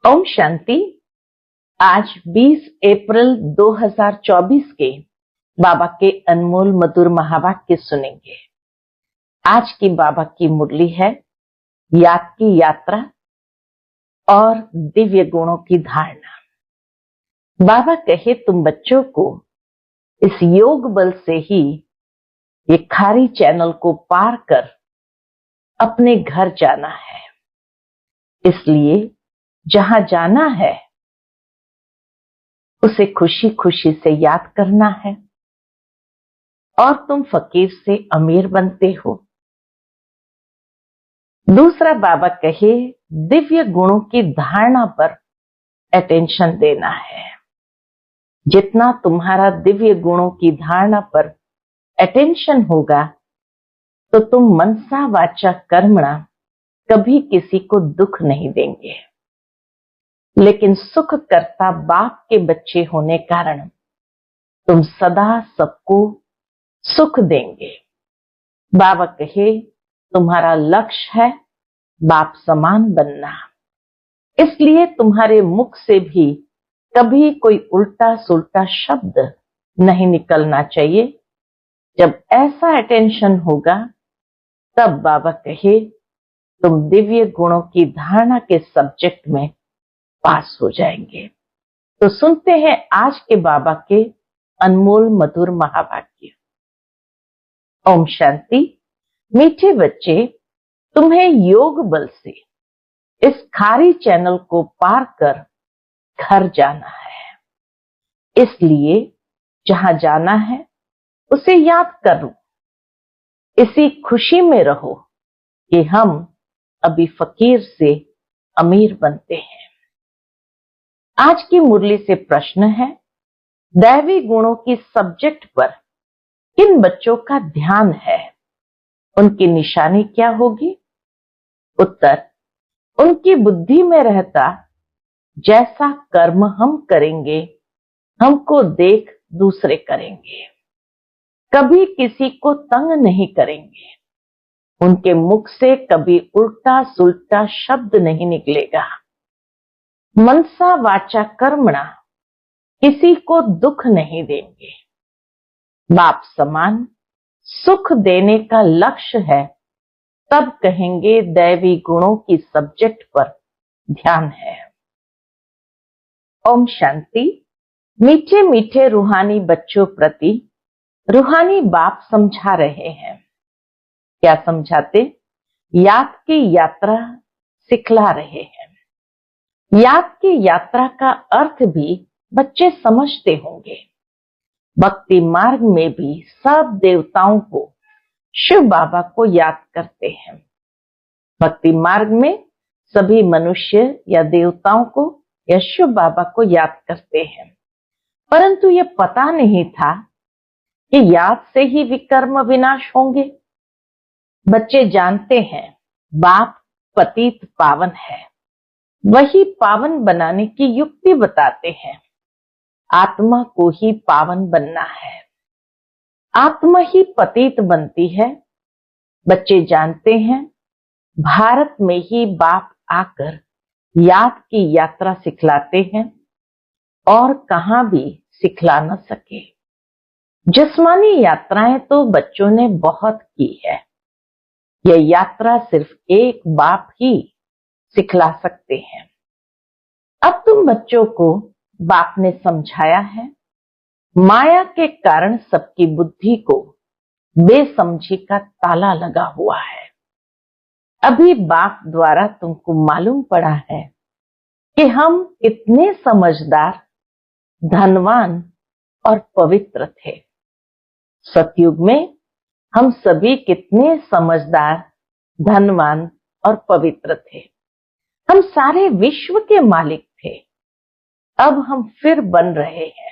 ओम शांति। आज 20 अप्रैल 2024 के बाबा के अनमोल मधुर महावाक्य सुनेंगे। आज की बाबा की मुरली है याद की यात्रा और दिव्य गुणों की धारणा। बाबा कहे तुम बच्चों को इस योग बल से ही ये खारी चैनल को पार कर अपने घर जाना है। इसलिए जहां जाना है उसे खुशी खुशी से याद करना है और तुम फकीर से अमीर बनते हो। दूसरा बाबा कहे दिव्य गुणों की धारणा पर अटेंशन देना है। जितना तुम्हारा दिव्य गुणों की धारणा पर अटेंशन होगा तो तुम मनसा वाचा कर्मणा कभी किसी को दुख नहीं देंगे। लेकिन सुख करता बाप के बच्चे होने कारण तुम सदा सबको सुख देंगे। बाबा कहे तुम्हारा लक्ष्य है बाप समान बनना। इसलिए तुम्हारे मुख से भी कभी कोई उल्टा सुल्टा शब्द नहीं निकलना चाहिए। जब ऐसा अटेंशन होगा तब बाबा कहे तुम दिव्य गुणों की धारणा के सब्जेक्ट में पास हो जाएंगे। तो सुनते हैं आज के बाबा के अनमोल मधुर महावाक्य। ओम शांति। मीठे बच्चे, तुम्हें योग बल से इस खारी चैनल को पार कर घर जाना है। इसलिए जहां जाना है उसे याद करो। इसी खुशी में रहो कि हम अभी फकीर से अमीर बनते हैं। आज की मुरली से प्रश्न है दैवी गुणों की सब्जेक्ट पर किन बच्चों का ध्यान है, उनकी निशानी क्या होगी? उत्तर, उनकी बुद्धि में रहता जैसा कर्म हम करेंगे हमको देख दूसरे करेंगे। कभी किसी को तंग नहीं करेंगे। उनके मुख से कभी उल्टा सुल्टा शब्द नहीं निकलेगा। मनसा वाचा कर्मणा किसी को दुख नहीं देंगे। बाप समान सुख देने का लक्ष्य है तब कहेंगे दैवी गुणों की सब्जेक्ट पर ध्यान है। ओम शांति। मीठे मीठे रूहानी बच्चों प्रति रूहानी बाप समझा रहे हैं। क्या समझाते? याद की यात्रा सिखला रहे हैं। याद की यात्रा का अर्थ भी बच्चे समझते होंगे। भक्ति मार्ग में भी सब देवताओं को शिव बाबा को याद करते हैं। भक्ति मार्ग में सभी मनुष्य या देवताओं को या शिव बाबा को याद करते हैं। परंतु यह पता नहीं था कि याद से ही विकर्म विनाश होंगे। बच्चे जानते हैं बाप पतित पावन है, वही पावन बनाने की युक्ति बताते हैं। आत्मा को ही पावन बनना है, आत्मा ही पतित बनती है। बच्चे जानते हैं भारत में ही बाप आकर याद की यात्रा सिखलाते हैं और कहां भी सिखला न सके। जिस्मानी यात्राएं तो बच्चों ने बहुत की है। यह यात्रा सिर्फ एक बाप ही सिखला सकते हैं। अब तुम बच्चों को बाप ने समझाया है माया के कारण सबकी बुद्धि को बेसमझी का ताला लगा हुआ है। अभी बाप द्वारा तुमको मालूम पड़ा है कि हम इतने समझदार, धनवान और पवित्र थे। सतयुग में हम सभी कितने समझदार, धनवान और पवित्र थे। हम सारे विश्व के मालिक थे। अब हम फिर बन रहे हैं।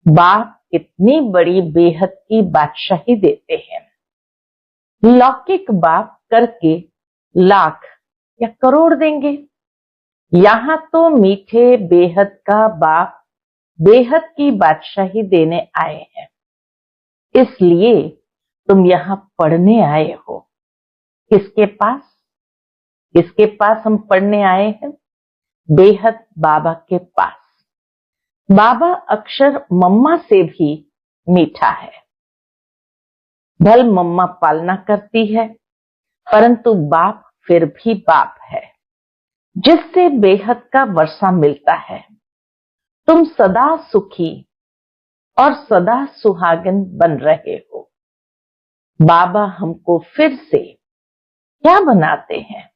बाप कितनी बड़ी बेहद की बादशाही देते हैं। लौकिक बाप करके लाख या करोड़ देंगे। यहां तो मीठे बेहद का बाप बेहद की बादशाही देने आए हैं। इसलिए तुम यहां पढ़ने आए हो। किसके पास? किसके पास हम पढ़ने आए हैं? बेहद बाबा के पास। बाबा अक्षर मम्मा से भी मीठा है। भल मम्मा पालना करती है, परंतु बाप फिर भी बाप है, जिससे बेहद का वर्षा मिलता है। तुम सदा सुखी और सदा सुहागन बन रहे हो। बाबा हमको फिर से क्या बनाते हैं?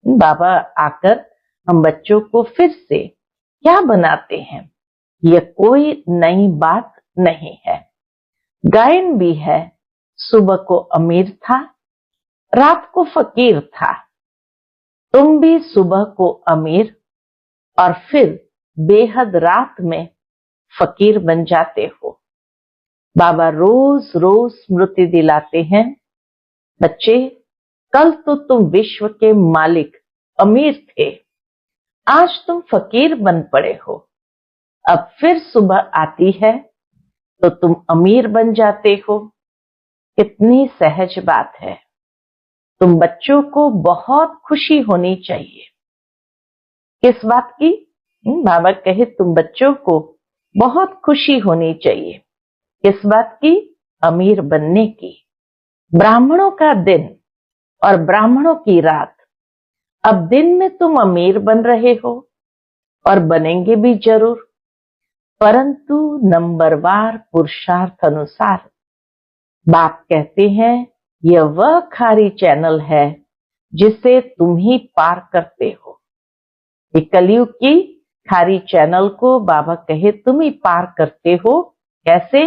बाबा आकर हम बच्चों को फिर से क्या बनाते हैं? यह कोई नई बात नहीं है। गायन भी है, सुबह को अमीर था, रात को फकीर था। तुम भी सुबह को अमीर और फिर बेहद रात में फकीर बन जाते हो। बाबा रोज रोज स्मृति दिलाते हैं, बच्चे कल तो तुम विश्व के मालिक अमीर थे, आज तुम फकीर बन पड़े हो। अब फिर सुबह आती है तो तुम अमीर बन जाते हो। कितनी सहज बात है। तुम बच्चों को बहुत खुशी होनी चाहिए। किस बात की? बाबा कहे तुम बच्चों को बहुत खुशी होनी चाहिए। किस बात की? अमीर बनने की। ब्राह्मणों का दिन और ब्राह्मणों की रात। अब दिन में तुम अमीर बन रहे हो और बनेंगे भी जरूर, परंतु नंबरवार पुरुषार्थ अनुसार। बाप कहते हैं यह वह खारी चैनल है जिसे तुम ही पार करते हो। ये कलयुग की खारी चैनल को बाबा कहे तुम ही पार करते हो। कैसे?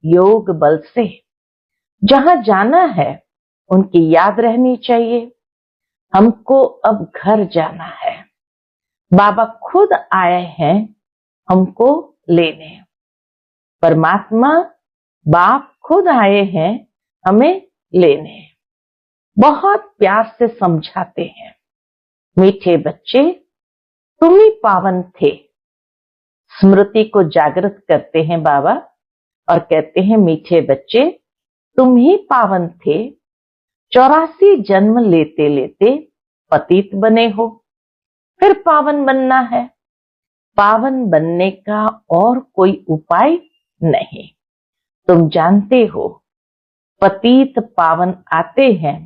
योग बल से। जहां जाना है उनकी याद रहनी चाहिए। हमको अब घर जाना है। बाबा खुद आए हैं हमको लेने। परमात्मा बाप खुद आए हैं हमें लेने। बहुत प्यार से समझाते हैं, मीठे बच्चे तुम ही पावन थे। स्मृति को जागृत करते हैं बाबा और कहते हैं मीठे बच्चे तुम ही पावन थे। 84 जन्म लेते लेते पतित बने हो, फिर पावन बनना है। पावन बनने का और कोई उपाय नहीं। तुम जानते हो पतित पावन आते हैं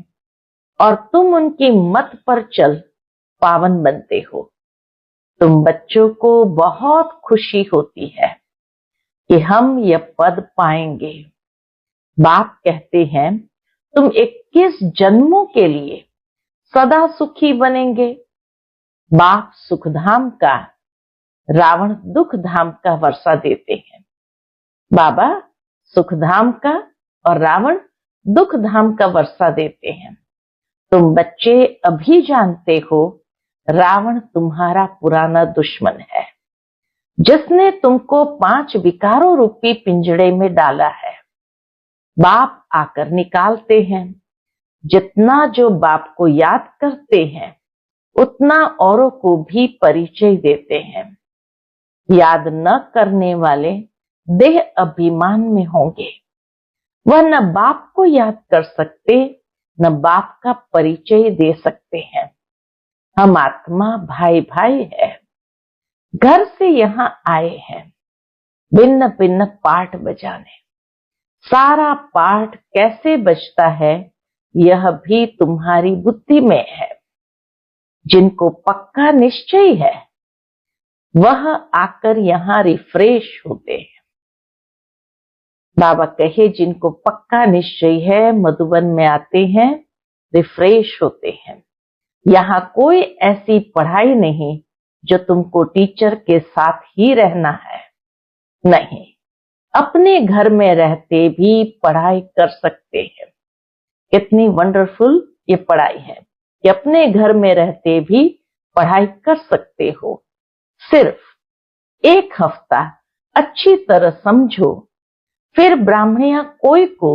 और तुम उनकी मत पर चल पावन बनते हो। तुम बच्चों को बहुत खुशी होती है कि हम यह पद पाएंगे। बाप कहते हैं तुम 21 जन्मों के लिए सदा सुखी बनेंगे। बाप सुखधाम का, रावण दुख धाम का वर्षा देते हैं। बाबा सुखधाम का और रावण दुख धाम का वर्षा देते हैं। तुम बच्चे अभी जानते हो रावण तुम्हारा पुराना दुश्मन है, जिसने तुमको 5 विकारों रूपी पिंजड़े में डाला है। बाप आकर निकालते हैं। जितना जो बाप को याद करते हैं उतना औरों को भी परिचय देते हैं। याद न करने वाले देह अभिमान में होंगे। वह न बाप को याद कर सकते न बाप का परिचय दे सकते हैं। हम आत्मा भाई भाई है, घर से यहाँ आए हैं भिन्न भिन्न पाठ बजाने। सारा पाठ कैसे बजता है यह भी तुम्हारी बुद्धि में है। जिनको पक्का निश्चय है वह आकर यहाँ रिफ्रेश होते हैं। बाबा कहे जिनको पक्का निश्चय है मधुबन में आते हैं, रिफ्रेश होते हैं। यहाँ कोई ऐसी पढ़ाई नहीं जो तुमको टीचर के साथ ही रहना है। नहीं, अपने घर में रहते भी पढ़ाई कर सकते हैं। कितनी वंडरफुल ये पढ़ाई है कि अपने घर में रहते भी पढ़ाई कर सकते हो। सिर्फ 1 हफ्ता अच्छी तरह समझो, फिर ब्राह्मणियां कोई को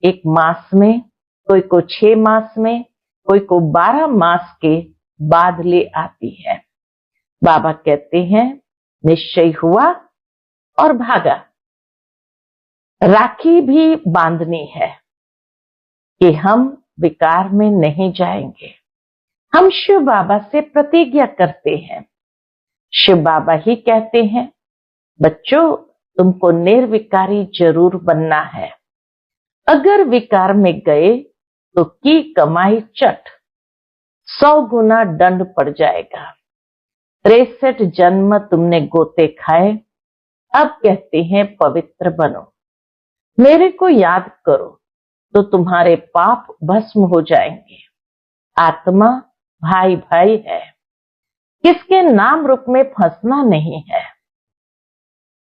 1 मास में, कोई को 6 मास में, कोई को 12 मास के बाद ले आती है। बाबा कहते हैं निश्चय हुआ और भागा। राखी भी बांधनी है कि हम विकार में नहीं जाएंगे। हम शिव बाबा से प्रतिज्ञा करते हैं शिव बाबा ही कहते हैं, बच्चों तुमको निर्विकारी जरूर बनना है। अगर विकार में गए तो की कमाई चट 100 गुना दंड पड़ जाएगा। 63 जन्म तुमने गोते खाए, अब कहते हैं पवित्र बनो। मेरे को याद करो तो तुम्हारे पाप भस्म हो जाएंगे। आत्मा भाई भाई है, किसके नाम रूप में फंसना नहीं है।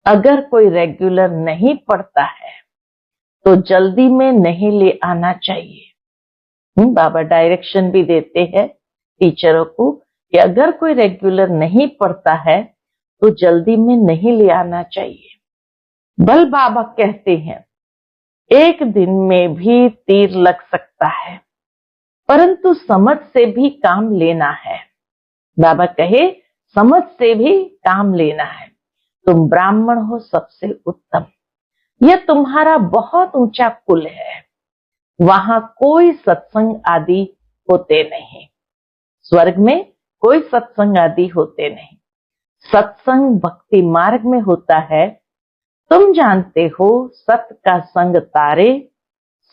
अगर कोई रेगुलर नहीं पढ़ता है तो जल्दी में नहीं ले आना चाहिए। बाबा डायरेक्शन भी देते हैं टीचरों को कि अगर कोई रेगुलर नहीं पढ़ता है तो जल्दी में नहीं ले आना चाहिए। बल बाबा कहते हैं एक दिन में भी तीर लग सकता है, परंतु समझ से भी काम लेना है। बाबा कहे समझ से भी काम लेना है। तुम ब्राह्मण हो सबसे उत्तम, यह तुम्हारा बहुत ऊंचा कुल है। वहां कोई सत्संग आदि होते नहीं, स्वर्ग में कोई सत्संग आदि होते नहीं। सत्संग भक्ति मार्ग में होता है। तुम जानते हो सत का संग तारे,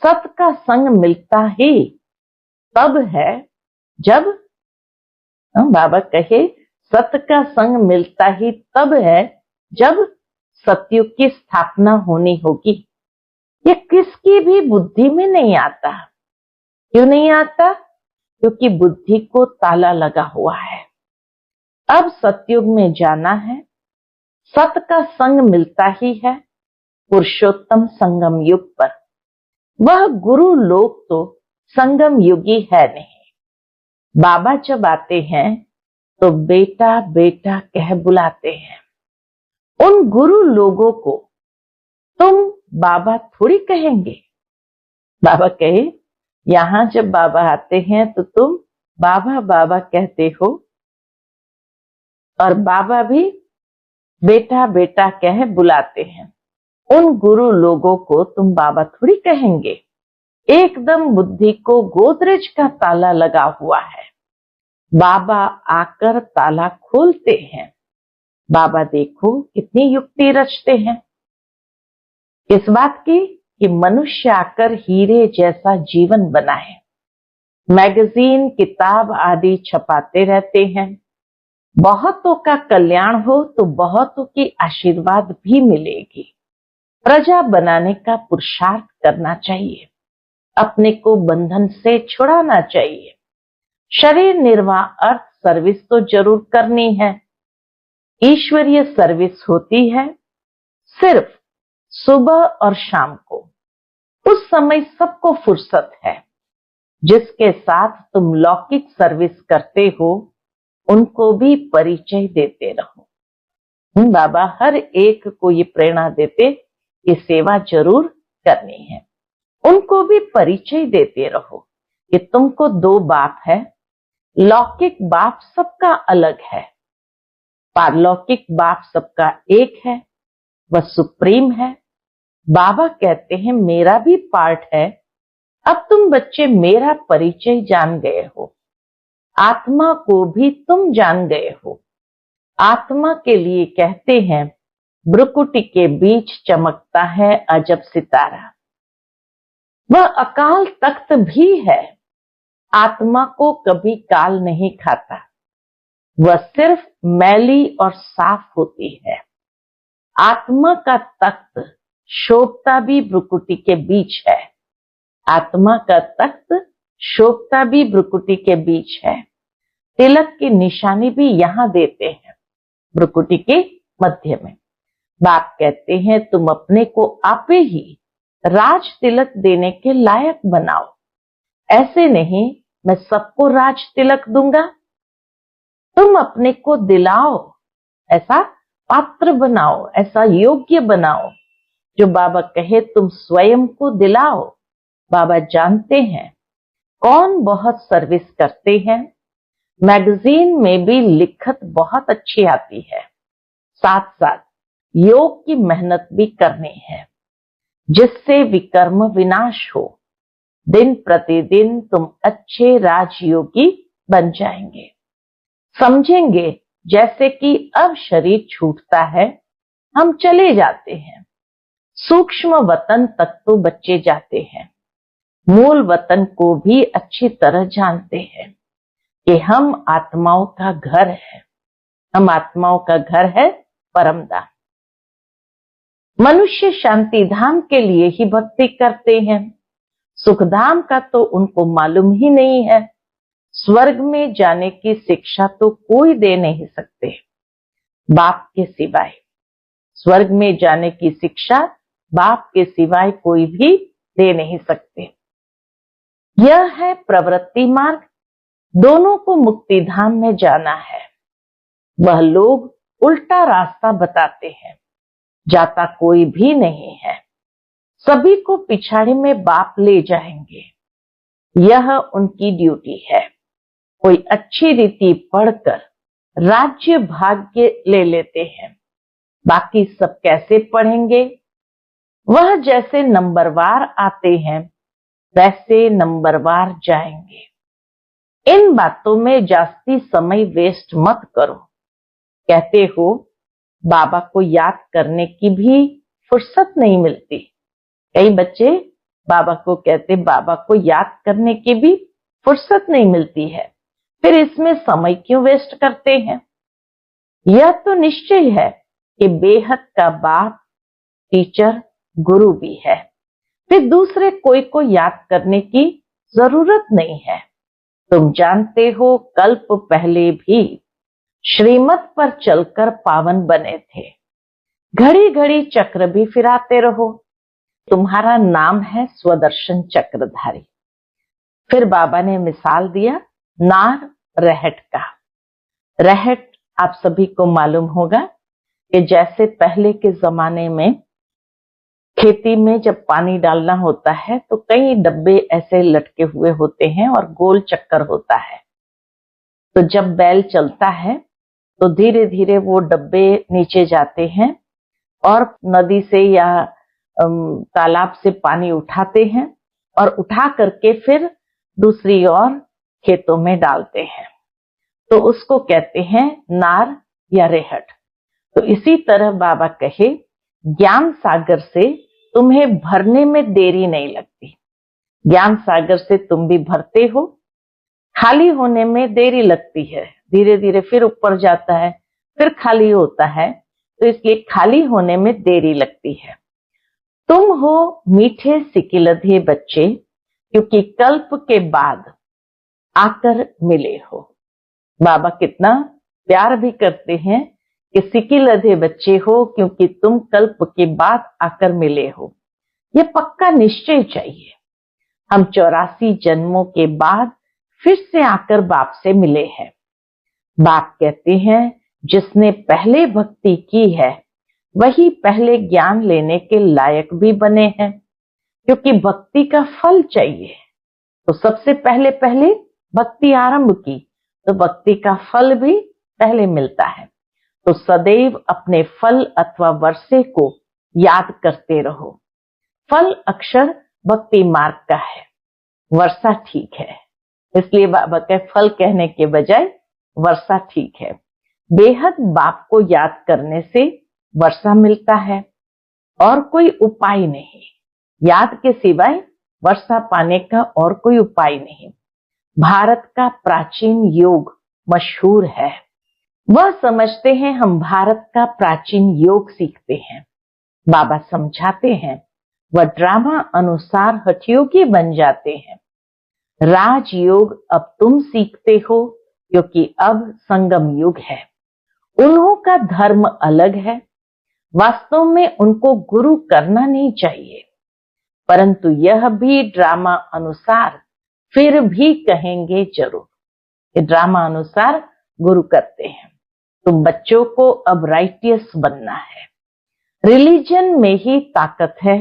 सत का संग मिलता ही तब है जब बाबा कहे सत का संग मिलता ही तब है जब सतयुग की स्थापना होनी होगी। ये किसकी भी बुद्धि में नहीं आता। क्यों नहीं आता? क्योंकि बुद्धि को ताला लगा हुआ है। अब सतयुग में जाना है, सत का संग मिलता ही है पुरुषोत्तम संगम युग पर। वह गुरु लोग तो संगम युगी है नहीं। बाबा जब आते हैं तो बेटा बेटा कह बुलाते हैं। उन गुरु लोगों को तुम बाबा थोड़ी कहेंगे। बाबा कहे यहां जब बाबा आते हैं तो तुम बाबा बाबा कहते हो, और बाबा भी बेटा बेटा कह बुलाते हैं। उन गुरु लोगों को तुम बाबा थोड़ी कहेंगे। एकदम बुद्धि को गोदरेज का ताला लगा हुआ है। बाबा आकर ताला खोलते हैं। बाबा देखो कितनी युक्ति रचते हैं इस बात की कि मनुष्य आकर हीरे जैसा जीवन बनाए। मैगजीन किताब आदि छपाते रहते हैं। बहुतों का कल्याण हो तो बहुतों की आशीर्वाद भी मिलेगी। प्रजा बनाने का पुरुषार्थ करना चाहिए। अपने को बंधन से छुड़ाना चाहिए। शरीर निर्वाह अर्थ सर्विस तो जरूर करनी है। ईश्वरीय सर्विस होती है सिर्फ सुबह और शाम को। उस समय सबको फुर्सत है। जिसके साथ तुम लौकिक सर्विस करते हो उनको भी परिचय देते रहो। बाबा हर एक को ये प्रेरणा देते कि सेवा जरूर करनी है। उनको भी परिचय देते रहो कि तुमको 2 बाप है। लौकिक बाप सबका अलग है, पारलौकिक बाप सबका एक है, वह सुप्रीम है। बाबा कहते हैं मेरा भी पार्ट है। अब तुम बच्चे मेरा परिचय जान गए हो। आत्मा को भी तुम जान गए हो। आत्मा के लिए कहते हैं भ्रुकुटी के बीच चमकता है अजब सितारा। वह अकाल तख्त भी है। आत्मा को कभी काल नहीं खाता। वह सिर्फ मैली और साफ होती है। आत्मा का तख्त शोभता भी भ्रुकुटी के बीच है। आत्मा का तख्त शोभता भी भ्रुकुटी के बीच है। तिलक की निशानी भी यहां देते हैं भ्रुकुटी के मध्य में। बाप कहते हैं तुम अपने को आपे ही राज तिलक देने के लायक बनाओ। ऐसे नहीं मैं सबको राज तिलक दूंगा। तुम अपने को दिलाओ, ऐसा पात्र बनाओ, ऐसा योग्य बनाओ जो बाबा कहे तुम स्वयं को दिलाओ। बाबा जानते हैं कौन बहुत सर्विस करते हैं। मैगजीन में भी लिखत बहुत अच्छी आती है। साथ साथ योग की मेहनत भी करनी है जिससे विकर्म विनाश हो। दिन प्रतिदिन तुम अच्छे राजयोगी बन जाएंगे। समझेंगे जैसे कि अब शरीर छूटता है, हम चले जाते हैं। सूक्ष्म वतन तक तो बच्चे जाते हैं, मूल वतन को भी अच्छी तरह जानते हैं कि हम आत्माओं का घर है। हम आत्माओं का घर है परमधाम। मनुष्य शांति धाम के लिए ही भक्ति करते हैं, सुखधाम का तो उनको मालूम ही नहीं है। स्वर्ग में जाने की शिक्षा तो कोई दे नहीं सकते बाप के सिवाय। स्वर्ग में जाने की शिक्षा बाप के सिवाय कोई भी दे नहीं सकते। यह है प्रवृत्ति मार्ग, दोनों को मुक्ति धाम में जाना है। वह लोग उल्टा रास्ता बताते हैं, जाता कोई भी नहीं है। सभी को पिछाड़ी में बाप ले जाएंगे, यह उनकी ड्यूटी है। कोई अच्छी रीति पढ़कर राज्य भाग्य ले लेते हैं, बाकी सब कैसे पढ़ेंगे? वह जैसे नंबरवार आते हैं वैसे नंबरवार जाएंगे। इन बातों में जास्ती समय वेस्ट मत करो। कहते हो बाबा को याद करने की भी फुर्सत नहीं मिलती। कई बच्चे बाबा को कहते बाबा को याद करने की भी फुर्सत नहीं मिलती है, फिर इसमें समय क्यों वेस्ट करते हैं? यह तो निश्चय है कि बेहद का बाप टीचर गुरु भी है, फिर दूसरे कोई को याद करने की जरूरत नहीं है। तुम जानते हो कल्प पहले भी श्रीमत पर चलकर पावन बने थे। घड़ी घड़ी चक्र भी फिराते रहो। तुम्हारा नाम है स्वदर्शन चक्रधारी। फिर बाबा ने मिसाल दिया नार रहट का। रहट आप सभी को मालूम होगा कि जैसे पहले के जमाने में खेती में जब पानी डालना होता है तो कई डब्बे ऐसे लटके हुए होते हैं और गोल चक्कर होता है। तो जब बैल चलता है तो धीरे धीरे वो डब्बे नीचे जाते हैं और नदी से या तालाब से पानी उठाते हैं और उठा करके फिर दूसरी ओर खेतों में डालते हैं। तो उसको कहते हैं नार या रेहट। तो इसी तरह बाबा कहे ज्ञान सागर से तुम्हें भरने में देरी नहीं लगती। ज्ञान सागर से तुम भी भरते हो, खाली होने में देरी लगती है। धीरे धीरे फिर ऊपर जाता है, फिर खाली होता है, तो इसलिए खाली होने में देरी लगती है। तुम हो मीठे सिकिलधे बच्चे, क्योंकि कल्प के बाद आकर मिले हो। बाबा कितना प्यार भी करते हैं कि सिकिलधे बच्चे हो, क्योंकि तुम कल्प के बाद आकर मिले हो। यह पक्का निश्चय चाहिए। हम 84 जन्मों के बाद फिर से आकर बाप से मिले हैं। बाप कहते हैं जिसने पहले भक्ति की है वही पहले ज्ञान लेने के लायक भी बने हैं, क्योंकि भक्ति का फल चाहिए। तो सबसे पहले भक्ति आरंभ की तो भक्ति का फल भी पहले मिलता है। तो सदैव अपने फल अथवा वर्षे को याद करते रहो। फल अक्षर भक्ति मार्ग का है, वर्षा ठीक है, इसलिए बाबा के फल कहने के बजाय वर्षा ठीक है। बेहद बाप को याद करने से वर्षा मिलता है और कोई उपाय नहीं। याद के सिवाय वर्षा पाने का और कोई उपाय नहीं। भारत का प्राचीन योग मशहूर है। वह समझते हैं हम भारत का प्राचीन योग सीखते हैं। बाबा समझाते हैं वह ड्रामा अनुसार हठयोगी बन जाते हैं। राजयोग अब तुम सीखते हो, क्योंकि अब संगम युग है। उन्हों का धर्म अलग है। वास्तव में उनको गुरु करना नहीं चाहिए, परंतु यह भी ड्रामा अनुसार फिर भी कहेंगे जरूर कि ड्रामा अनुसार गुरु करते हैं। तुम बच्चों को अब राइटियस बनना है। रिलीजन में ही ताकत है।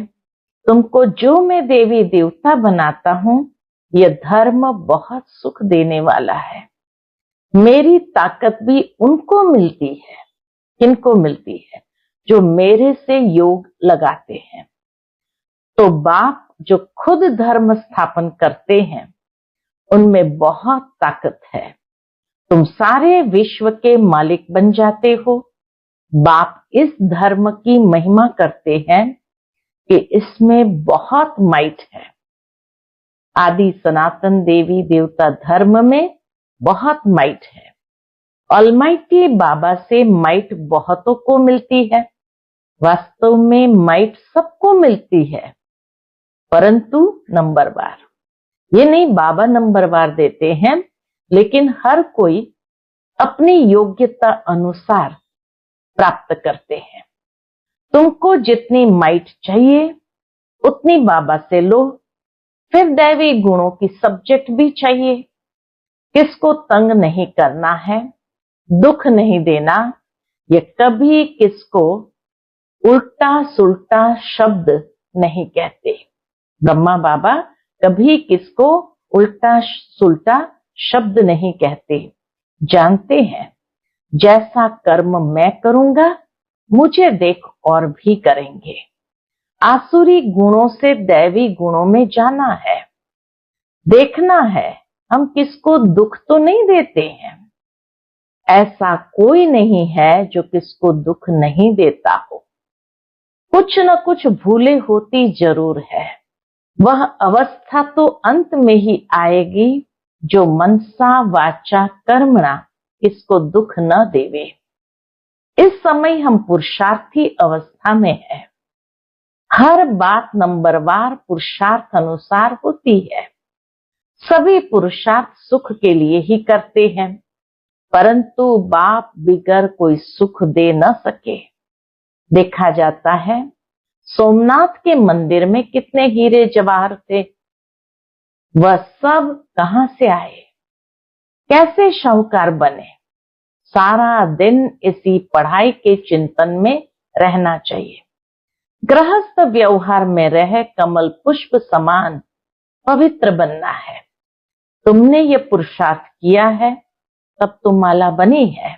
तुमको जो मैं देवी देवता बनाता हूं, यह धर्म बहुत सुख देने वाला है। मेरी ताकत भी उनको मिलती है। किनको मिलती है? जो मेरे से योग लगाते हैं। तो बाप जो खुद धर्म स्थापन करते हैं उनमें बहुत ताकत है। तुम सारे विश्व के मालिक बन जाते हो। बाप इस धर्म की महिमा करते हैं कि इसमें बहुत माइट है। आदि सनातन देवी देवता धर्म में बहुत माइट है। ऑलमाइटी बाबा से माइट बहुतों को मिलती है। वास्तव में माइट सबको मिलती है, परंतु नंबरवार। ये नहीं बाबा नंबरवार देते हैं, लेकिन हर कोई अपनी योग्यता अनुसार प्राप्त करते हैं। तुमको जितनी माइट चाहिए उतनी बाबा से लो। फिर दैवी गुणों की सब्जेक्ट भी चाहिए। किसको तंग नहीं करना है, दुख नहीं देना। ये कभी किसको उल्टा सुल्टा शब्द नहीं कहते। ब्रह्मा बाबा कभी किसको उल्टा सुल्टा शब्द नहीं कहते। जानते हैं जैसा कर्म मैं करूंगा मुझे देख और भी करेंगे। आसुरी गुणों से दैवी गुणों में जाना है। देखना है हम किसको दुख तो नहीं देते हैं। ऐसा कोई नहीं है जो किसको दुख नहीं देता हो। कुछ न कुछ भूले होती जरूर है। वह अवस्था तो अंत में ही आएगी जो मनसा वाचा कर्मणा किसको दुख न देवे। इस समय हम पुरुषार्थी अवस्था में हैं। हर बात नंबरवार पुरुषार्थ अनुसार होती है। सभी पुरुषार्थ सुख के लिए ही करते हैं, परंतु बाप बिगर कोई सुख दे न सके। देखा जाता है सोमनाथ के मंदिर में कितने हीरे जवाहर थे। वह सब कहां से आए, कैसे शाहूकार बने। सारा दिन इसी पढ़ाई के चिंतन में रहना चाहिए। गृहस्थ व्यवहार में रह कमल पुष्प समान पवित्र बनना है। तुमने ये पुरुषार्थ किया है तब तो माला बनी है।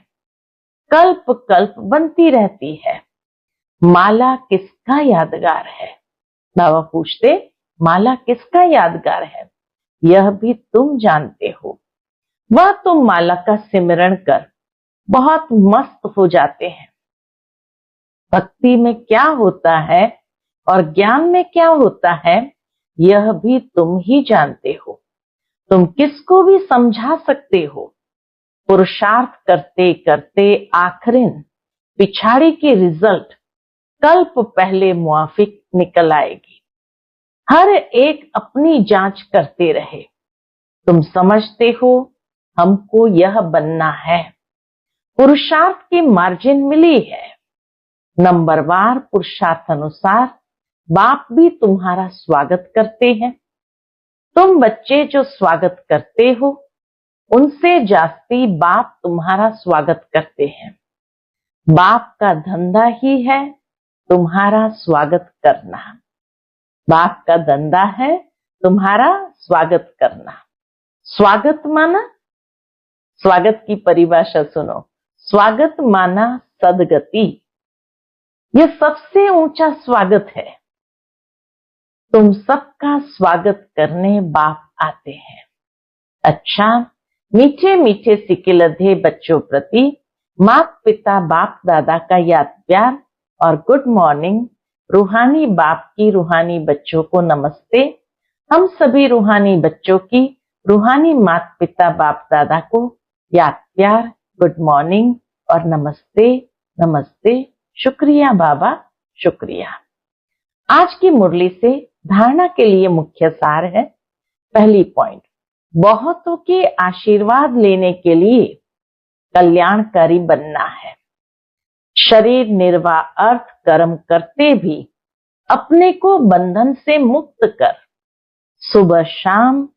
कल्प कल्प बनती रहती है। माला किसका यादगार है? बाबा पूछते माला किसका यादगार है? यह भी तुम जानते हो। वह तुम माला का सिमरण कर बहुत मस्त हो जाते हैं। भक्ति में क्या होता है और ज्ञान में क्या होता है यह भी तुम ही जानते हो। तुम किसको भी समझा सकते हो। पुरुषार्थ करते करते आखिरन पिछाड़ी की रिजल्ट कल्प पहले मुआफिक निकल आएगी। हर एक अपनी जांच करते रहे। तुम समझते हो हमको यह बनना है। पुरुषार्थ की मार्जिन मिली है। नंबरवार पुरुषार्थ अनुसार बाप भी तुम्हारा स्वागत करते हैं। तुम बच्चे जो स्वागत करते हो उनसे जास्ती बाप तुम्हारा स्वागत करते हैं। बाप का धंधा ही है तुम्हारा स्वागत करना। बाप का धंधा है तुम्हारा स्वागत करना। स्वागत माना, स्वागत की परिभाषा सुनो। स्वागत माना सदगति। यह सबसे ऊंचा स्वागत है। तुम सबका स्वागत करने बाप आते हैं। अच्छा, मीठे मीठे सिकिलधे बच्चों प्रति माता पिता बाप दादा का याद प्यार और गुड मॉर्निंग। रूहानी बाप की रूहानी बच्चों को नमस्ते। हम सभी रूहानी बच्चों की रूहानी माता पिता बाप दादा को याद प्यार, गुड मॉर्निंग और नमस्ते नमस्ते। शुक्रिया बाबा, शुक्रिया। आज की मुरली से धारणा के लिए मुख्य सार है। पहली पॉइंट, बहुतों के आशीर्वाद लेने के लिए कल्याणकारी बनना है। शरीर निर्वाह अर्थ कर्म करते भी अपने को बंधन से मुक्त कर सुबह शाम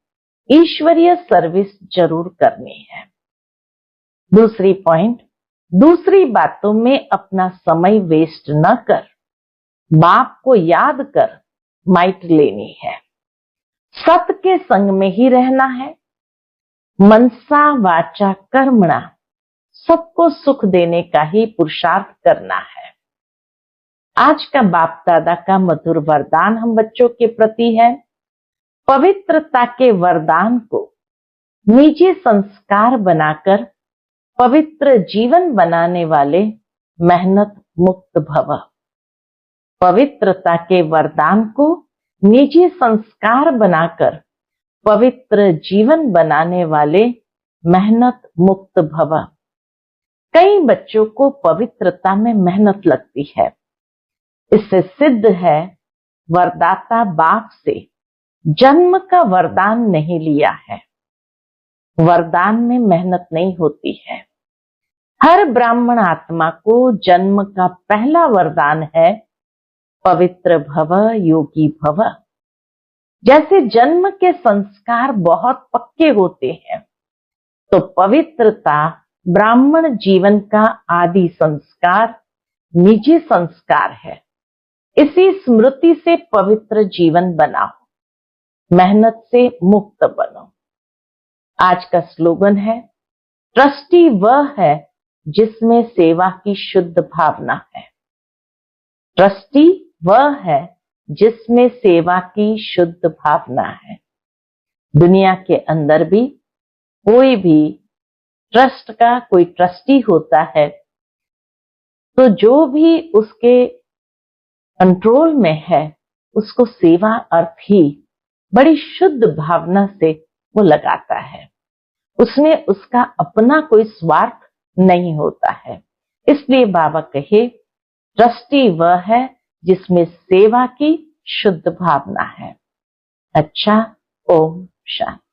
ईश्वरीय सर्विस जरूर करनी है। दूसरी पॉइंट, दूसरी बातों में अपना समय वेस्ट न कर, बाप को याद कर माइट लेनी है। सत्य के संग में ही रहना है। मनसा वाचा कर्मणा, सबको सुख देने का ही पुरुषार्थ करना है। आज का बाप दादा का मधुर वरदान हम बच्चों के प्रति है। पवित्रता के वरदान को निजी संस्कार बनाकर पवित्र जीवन बनाने वाले मेहनत मुक्त भव। पवित्रता के वरदान को निजी संस्कार बनाकर पवित्र जीवन बनाने वाले मेहनत मुक्त भव। कई बच्चों को पवित्रता में मेहनत लगती है। इससे सिद्ध है वरदाता बाप से जन्म का वरदान नहीं लिया है। वरदान में मेहनत नहीं होती है। हर ब्राह्मण आत्मा को जन्म का पहला वरदान है पवित्र भव, योगी भव। जैसे जन्म के संस्कार बहुत पक्के होते हैं, तो पवित्रता ब्राह्मण जीवन का आदि संस्कार निजी संस्कार है। इसी स्मृति से पवित्र जीवन बनाओ, मेहनत से मुक्त बनो। आज का स्लोगन है, ट्रस्टी वह है जिसमें सेवा की शुद्ध भावना है। ट्रस्टी वह है जिसमें सेवा की शुद्ध भावना है। दुनिया के अंदर भी कोई भी ट्रस्ट का कोई ट्रस्टी होता है, तो जो भी उसके कंट्रोल में है, उसको सेवा अर्थ ही बड़ी शुद्ध भावना से वो लगाता है। उसमें उसका अपना कोई स्वार्थ नहीं होता है। इसलिए बाबा कहे, ट्रस्टी वह है जिसमें सेवा की शुद्ध भावना है। अच्छा, ओम शांति।